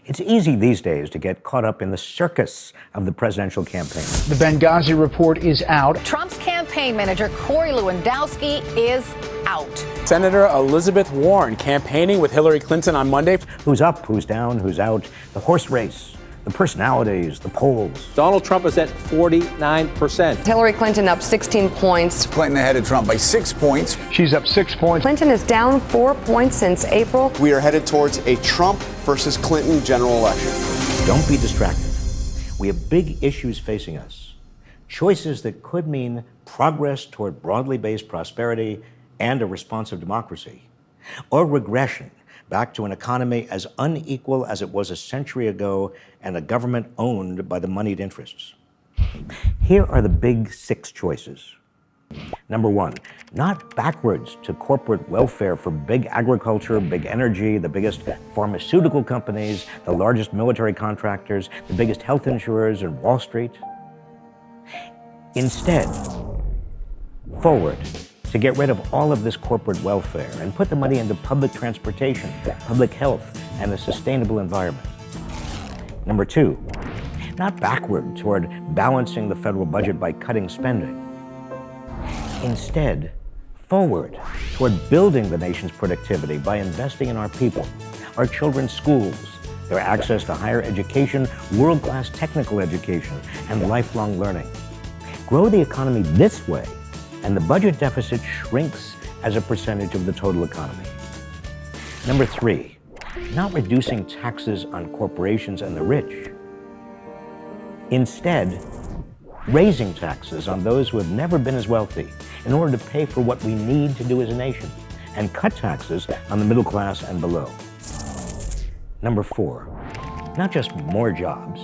It's easy these days to get caught up in the circus of the presidential campaign. The Benghazi report is out. Trump's campaign manager, Corey Lewandowski, is out. Senator Elizabeth Warren campaigning with Hillary Clinton on Monday. Who's up, who's down, who's out, the horse race, the personalities, the polls. Donald Trump is at 49%. Hillary Clinton up 16 points. Clinton ahead of Trump by 6 points. She's up 6 points. Clinton is down 4 points since April. We are headed towards a Trump versus Clinton general election. Don't be distracted. We have big issues facing us. Choices that could mean progress toward broadly based prosperity and a responsive democracy, or regression back to an economy as unequal as it was a century ago and a government owned by the moneyed interests. Here are the big 6 choices. Number 1, not backwards to corporate welfare for big agriculture, big energy, the biggest pharmaceutical companies, the largest military contractors, the biggest health insurers, and Wall Street. Instead, forward to get rid of all of this corporate welfare and put the money into public transportation, public health, and a sustainable environment. Number 2, not backward toward balancing the federal budget by cutting spending. Instead, forward toward building the nation's productivity by investing in our people, our children's schools, their access to higher education, world-class technical education, and lifelong learning. Grow the economy this way, and the budget deficit shrinks as a percentage of the total economy. Number 3, not reducing taxes on corporations and the rich. Instead, raising taxes on those who have never been as wealthy in order to pay for what we need to do as a nation, and cut taxes on the middle class and below. Number 4, not just more jobs.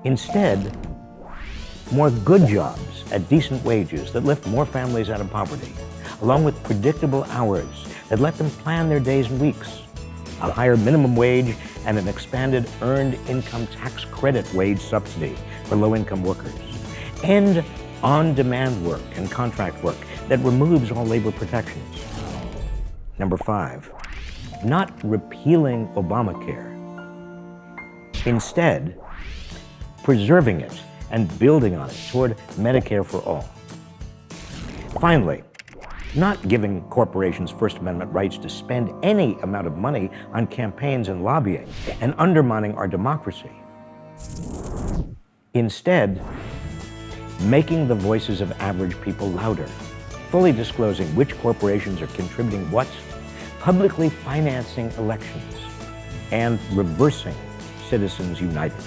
Instead, more good jobs at decent wages that lift more families out of poverty, along with predictable hours that let them plan their days and weeks, a higher minimum wage, and an expanded earned income tax credit wage subsidy for low-income workers, and on-demand work and contract work that removes all labor protections. Number 5, not repealing Obamacare. Instead, preserving it and building on it toward Medicare for all. Finally, not giving corporations First Amendment rights to spend any amount of money on campaigns and lobbying and undermining our democracy. Instead, making the voices of average people louder, fully disclosing which corporations are contributing what, publicly financing elections, and reversing Citizens United.